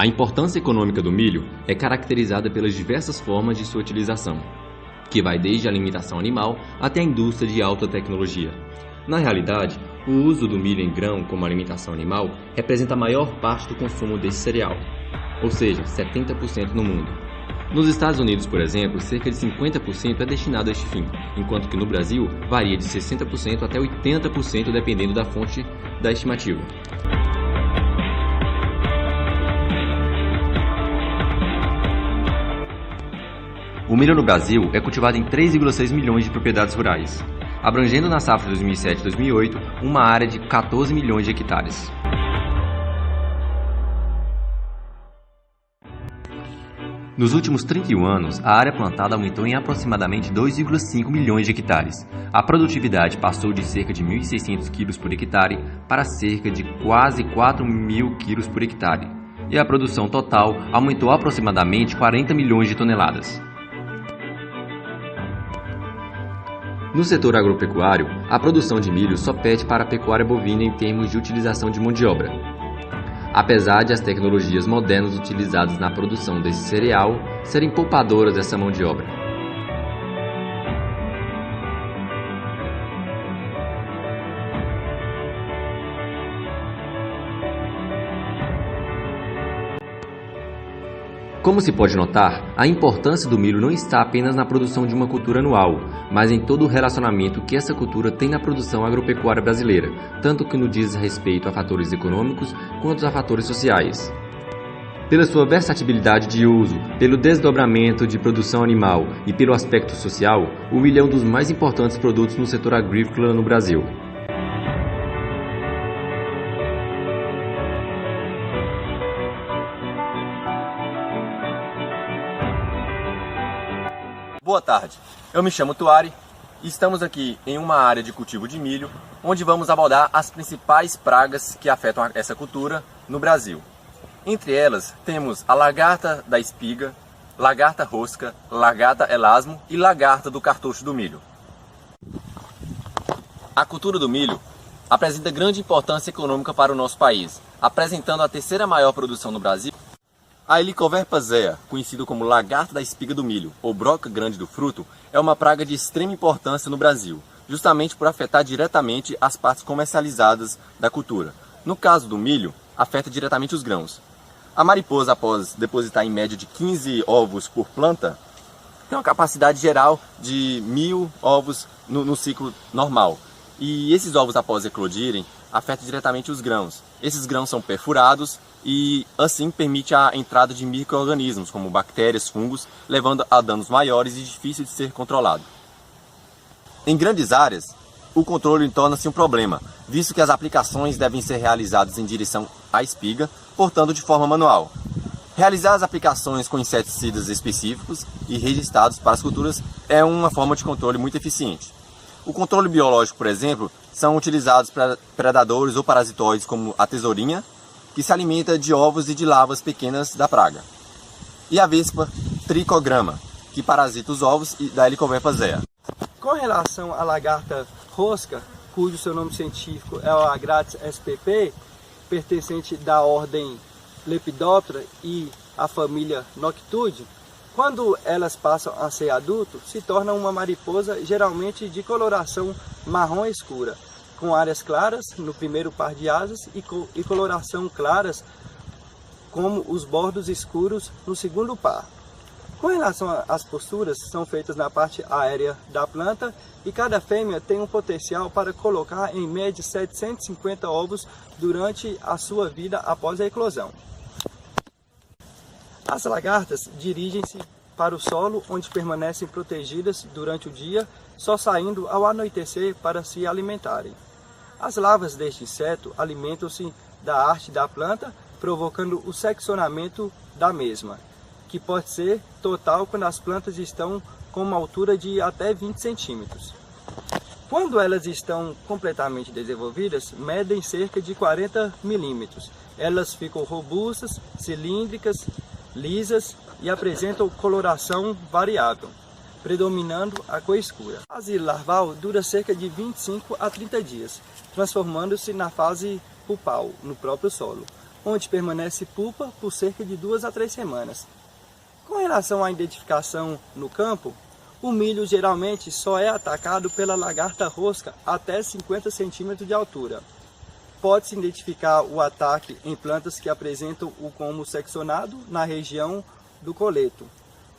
A importância econômica do milho é caracterizada pelas diversas formas de sua utilização, que vai desde a alimentação animal até a indústria de alta tecnologia. Na realidade, o uso do milho em grão como alimentação animal representa a maior parte do consumo desse cereal, ou seja, 70% no mundo. Nos Estados Unidos, por exemplo, cerca de 50% é destinado a este fim, enquanto que no Brasil varia de 60% até 80% dependendo da fonte da estimativa. O milho no Brasil é cultivado em 3,6 milhões de propriedades rurais, abrangendo na safra 2007-2008 uma área de 14 milhões de hectares. Nos últimos 31 anos, a área plantada aumentou em aproximadamente 2,5 milhões de hectares. A produtividade passou de cerca de 1.600 quilos por hectare para cerca de quase 4.000 quilos por hectare, e a produção total aumentou aproximadamente 40 milhões de toneladas. No setor agropecuário, a produção de milho só pede para a pecuária bovina em termos de utilização de mão de obra. Apesar de as tecnologias modernas utilizadas na produção desse cereal serem poupadoras dessa mão de obra. Como se pode notar, a importância do milho não está apenas na produção de uma cultura anual, mas em todo o relacionamento que essa cultura tem na produção agropecuária brasileira, tanto que no diz respeito a fatores econômicos quanto a fatores sociais. Pela sua versatilidade de uso, pelo desdobramento de produção animal e pelo aspecto social, o milho é um dos mais importantes produtos no setor agrícola no Brasil. Boa tarde, eu me chamo Tuari e estamos aqui em uma área de cultivo de milho, onde vamos abordar as principais pragas que afetam essa cultura no Brasil. Entre elas temos a lagarta da espiga, lagarta rosca, lagarta elasmo e lagarta do cartucho do milho. A cultura do milho apresenta grande importância econômica para o nosso país, apresentando a terceira maior produção no Brasil. A Helicoverpa zea, conhecido como lagarta da espiga do milho ou broca grande do fruto, é uma praga de extrema importância no Brasil, justamente por afetar diretamente as partes comercializadas da cultura. No caso do milho, afeta diretamente os grãos. A mariposa, após depositar em média de 15 ovos por planta, tem uma capacidade geral de 1.000 ovos no ciclo normal. E esses ovos, após eclodirem, afetam diretamente os grãos. Esses grãos são perfurados e assim permite a entrada de micro-organismos, como bactérias, fungos, levando a danos maiores e difíceis de ser controlado. Em grandes áreas, o controle torna-se um problema, visto que as aplicações devem ser realizadas em direção à espiga, portanto de forma manual. Realizar as aplicações com inseticidas específicos e registrados para as culturas é uma forma de controle muito eficiente. O controle biológico, por exemplo, são utilizados para predadores ou parasitoides como a tesourinha, que se alimenta de ovos e de larvas pequenas da praga, e a vespa tricograma, que parasita os ovos da Helicoverpa zea. Com relação à lagarta rosca, cujo seu nome científico é o Agrates spp, pertencente da ordem Lepidoptera e à família Noctuide, quando elas passam a ser adulto, se torna uma mariposa geralmente de coloração marrom escura, com áreas claras no primeiro par de asas e coloração claras como os bordos escuros no segundo par. Com relação às posturas, são feitas na parte aérea da planta e cada fêmea tem um potencial para colocar em média 750 ovos durante a sua vida após a eclosão. As lagartas dirigem-se para o solo, onde permanecem protegidas durante o dia, só saindo ao anoitecer para se alimentarem. As larvas deste inseto alimentam-se da haste da planta, provocando o seccionamento da mesma, que pode ser total quando as plantas estão com uma altura de até 20 centímetros. Quando elas estão completamente desenvolvidas, medem cerca de 40 milímetros. Elas ficam robustas, cilíndricas, lisas e apresentam coloração variável, predominando a cor escura. A fase larval dura cerca de 25 a 30 dias, transformando-se na fase pupal no próprio solo, onde permanece pulpa por cerca de 2 a 3 semanas. Com relação à identificação no campo, o milho geralmente só é atacado pela lagarta rosca até 50 centímetros de altura. Pode-se identificar o ataque em plantas que apresentam o colmo seccionado na região do coleto.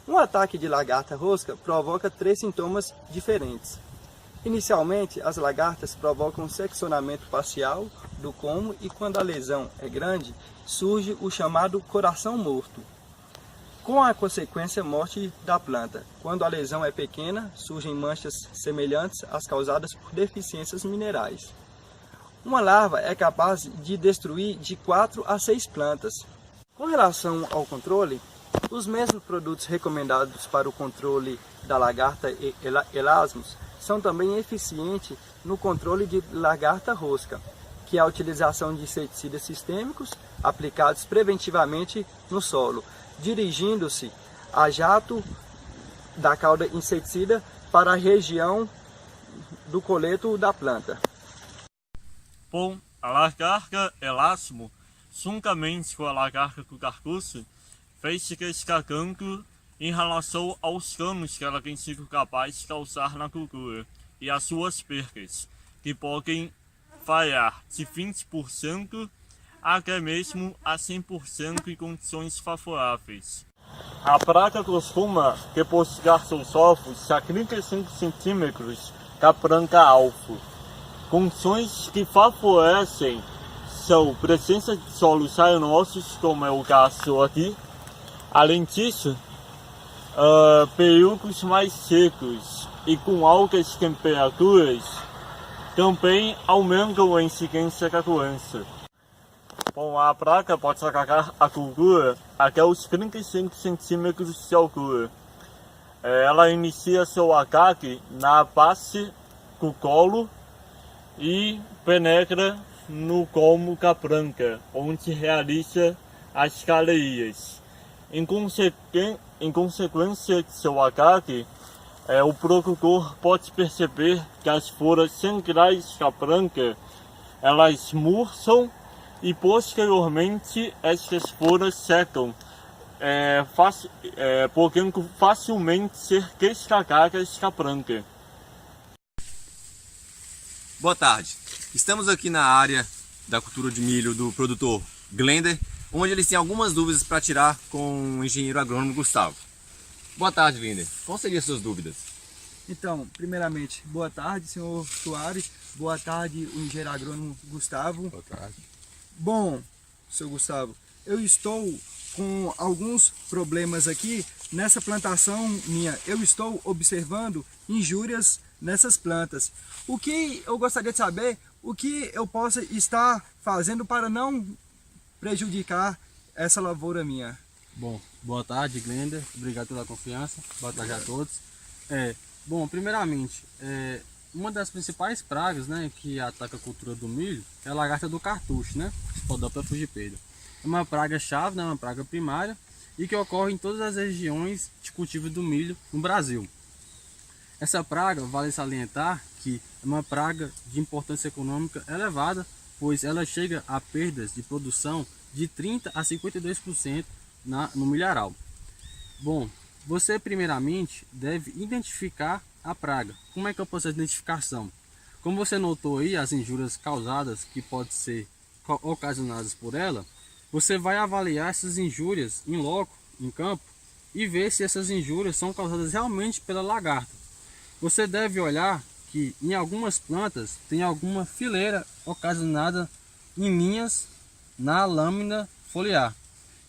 Um ataque de lagarta rosca provoca 3 sintomas diferentes. Inicialmente, as lagartas provocam seccionamento parcial do colmo e quando a lesão é grande, surge o chamado coração morto, com a consequência morte da planta. Quando a lesão é pequena, surgem manchas semelhantes às causadas por deficiências minerais. Uma larva é capaz de destruir de 4 a 6 plantas. Com relação ao controle, os mesmos produtos recomendados para o controle da lagarta elasmos são também eficientes no controle de lagarta rosca, que é a utilização de inseticidas sistêmicos aplicados preventivamente no solo, dirigindo-se a jato da cauda inseticida para a região do coleto da planta. Bom, a lagarta elasmo, juntamente com a lagarta cucarcuço, fez destacando em relação aos danos que ela tem sido capaz de causar na cultura e as suas perdas, que podem variar de 20% até mesmo a 100% em condições favoráveis. A praga costuma depositar seus ovos a 35 centímetros da planta-alvo. Condições que favorecem são presença de solos arenosos, como é o caso aqui. Além disso, períodos mais secos e com altas temperaturas também aumentam a incidência da doença. Bom, a praga pode atacar a cultura até os 35 centímetros de altura. Ela inicia seu ataque na base do colo e penetra no colmo da planta, onde realiza as galerias. Em consequência de seu ataque, o produtor pode perceber que as folhas centrais da planta elas murcham e posteriormente essas folhas secam, podendo facilmente ser destacadas da planta. Boa tarde, estamos aqui na área da cultura de milho do produtor Glender, onde eles têm algumas dúvidas para tirar com o engenheiro agrônomo Gustavo. Boa tarde, Glender. Quais seriam as suas dúvidas? Então, primeiramente, boa tarde, senhor Soares. Boa tarde, o engenheiro agrônomo Gustavo. Boa tarde. Bom, senhor Gustavo, eu estou com alguns problemas aqui nessa plantação minha. Eu estou observando injúrias nessas plantas. O que eu gostaria de saber, o que eu posso estar fazendo para não prejudicar essa lavoura minha? Bom, boa tarde, Glender. Obrigado pela confiança. Boa tarde a todos. Bom, primeiramente, uma das principais pragas, né, que ataca a cultura do milho é a lagarta do cartucho, né? Spodoptera frugipeda. É uma praga chave, né, uma praga primária e que ocorre em todas as regiões de cultivo do milho no Brasil. Essa praga, vale salientar que é uma praga de importância econômica elevada, pois ela chega a perdas de produção de 30% a 52% no milharal. Bom, você primeiramente deve identificar a praga. Como é que eu posso fazer a identificação? Como você notou aí, as injúrias causadas que podem ser ocasionadas por ela, você vai avaliar essas injúrias em loco, em campo, e ver se essas injúrias são causadas realmente pela lagarta. Você deve olhar que em algumas plantas tem alguma fileira ocasionada em linhas na lâmina foliar.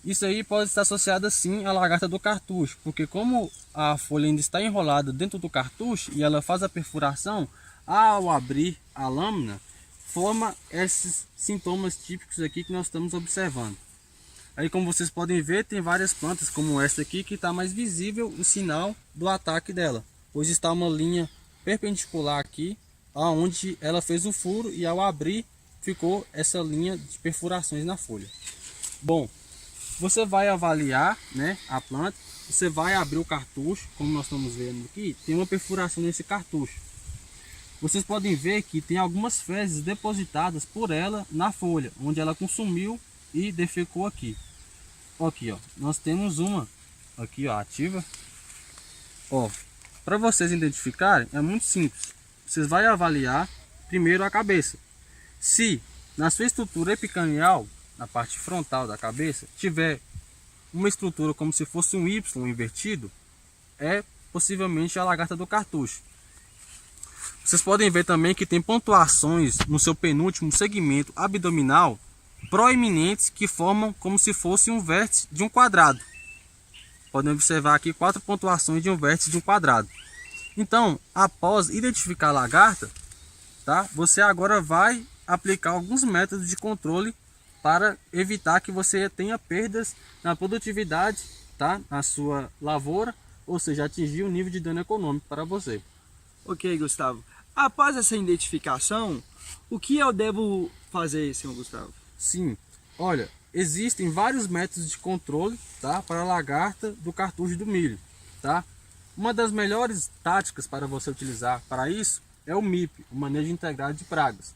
Isso aí pode estar associado sim à lagarta do cartucho, porque como a folha ainda está enrolada dentro do cartucho e ela faz a perfuração, ao abrir a lâmina, forma esses sintomas típicos aqui que nós estamos observando. Aí, como vocês podem ver, tem várias plantas como esta aqui que está mais visível o sinal do ataque dela, pois está uma linha perpendicular aqui, aonde ela fez o furo e ao abrir ficou essa linha de perfurações na folha. Bom, você vai avaliar, né, a planta, você vai abrir o cartucho, como nós estamos vendo aqui, tem uma perfuração nesse cartucho. Vocês podem ver que tem algumas fezes depositadas por ela na folha, onde ela consumiu e defecou aqui. Aqui, ó, nós temos uma aqui, ó, ativa. Ó, para vocês identificarem é muito simples. Vocês vão avaliar primeiro a cabeça. Se na sua estrutura epicranial, na parte frontal da cabeça, tiver uma estrutura como se fosse um Y invertido, é possivelmente a lagarta do cartucho. Vocês podem ver também que tem pontuações no seu penúltimo segmento abdominal proeminentes que formam como se fosse um vértice de um quadrado. Podem observar aqui 4 pontuações de um vértice de um quadrado. Então, após identificar a lagarta, tá, você agora vai aplicar alguns métodos de controle para evitar que você tenha perdas na produtividade, tá, na sua lavoura, ou seja, atingir um nível de dano econômico para você. Ok, Gustavo. Após essa identificação, o que eu devo fazer, senhor Gustavo? Sim, olha, existem vários métodos de controle, tá, para a lagarta do cartucho do milho, tá? Uma das melhores táticas para você utilizar para isso é o MIP, o Manejo Integrado de Pragas,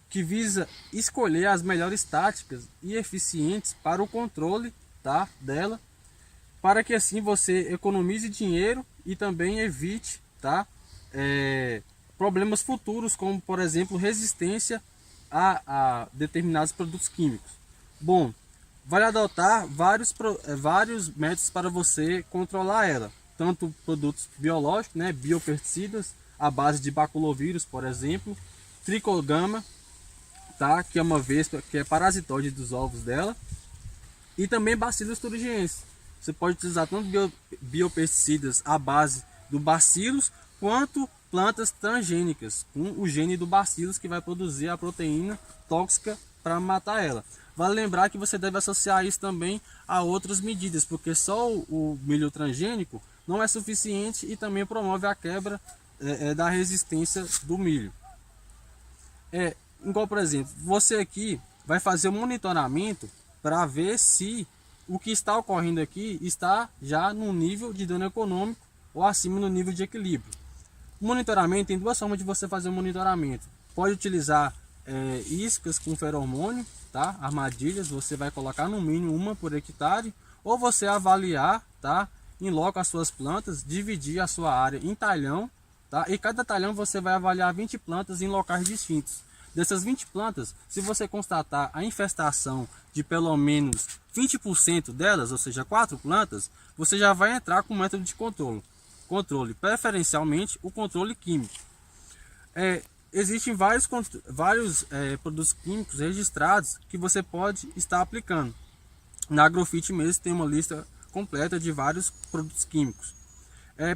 que visa escolher as melhores táticas e eficientes para o controle, tá, dela, para que assim você economize dinheiro e também evite, tá, problemas futuros, como por exemplo resistência a determinados produtos químicos. Bom, vale adotar vários métodos para você controlar ela, tanto produtos biológicos, né, biopesticidas, à base de baculovírus, por exemplo, tricogama, tá, que é uma vespa que é parasitóide dos ovos dela, e também Bacillus thuringiensis. Você pode utilizar tanto biopesticidas à base do Bacillus, quanto plantas transgênicas, com o gene do Bacillus que vai produzir a proteína tóxica para matar ela. Vale lembrar que você deve associar isso também a outras medidas, porque só o milho transgênico não é suficiente e também promove a quebra da resistência do milho. Igual, por exemplo, você aqui vai fazer um monitoramento para ver se o que está ocorrendo aqui está já no nível de dano econômico ou acima no nível de equilíbrio. O monitoramento tem duas formas de você fazer o monitoramento. Pode utilizar iscas com feromônio, tá? Armadilhas, você vai colocar no mínimo uma por hectare, ou você avaliar, tá, em loco as suas plantas, dividir a sua área em talhão, tá? E cada talhão você vai avaliar 20 plantas em locais distintos. Dessas 20 plantas, se você constatar a infestação de pelo menos 20% delas, ou seja, 4 plantas, você já vai entrar com o método de controle, preferencialmente o controle químico. Existem vários produtos químicos registrados que você pode estar aplicando. Na Agrofit mesmo tem uma lista completa de vários produtos químicos.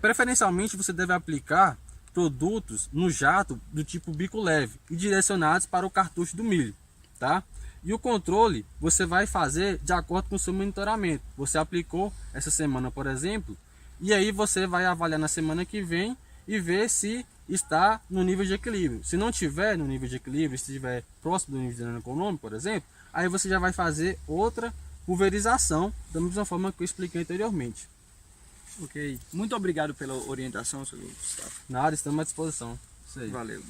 Preferencialmente você deve aplicar produtos no jato do tipo bico leve e direcionados para o cartucho do milho, tá? E o controle você vai fazer de acordo com o seu monitoramento. Você aplicou essa semana, por exemplo, e aí você vai avaliar na semana que vem e ver se está no nível de equilíbrio. Se não tiver no nível de equilíbrio, se estiver próximo do nível de dano econômico, por exemplo, aí você já vai fazer outra pulverização, da mesma forma que eu expliquei anteriormente. Ok, muito obrigado pela orientação, senhor Gustavo. Na área estamos à disposição. Isso aí. Valeu.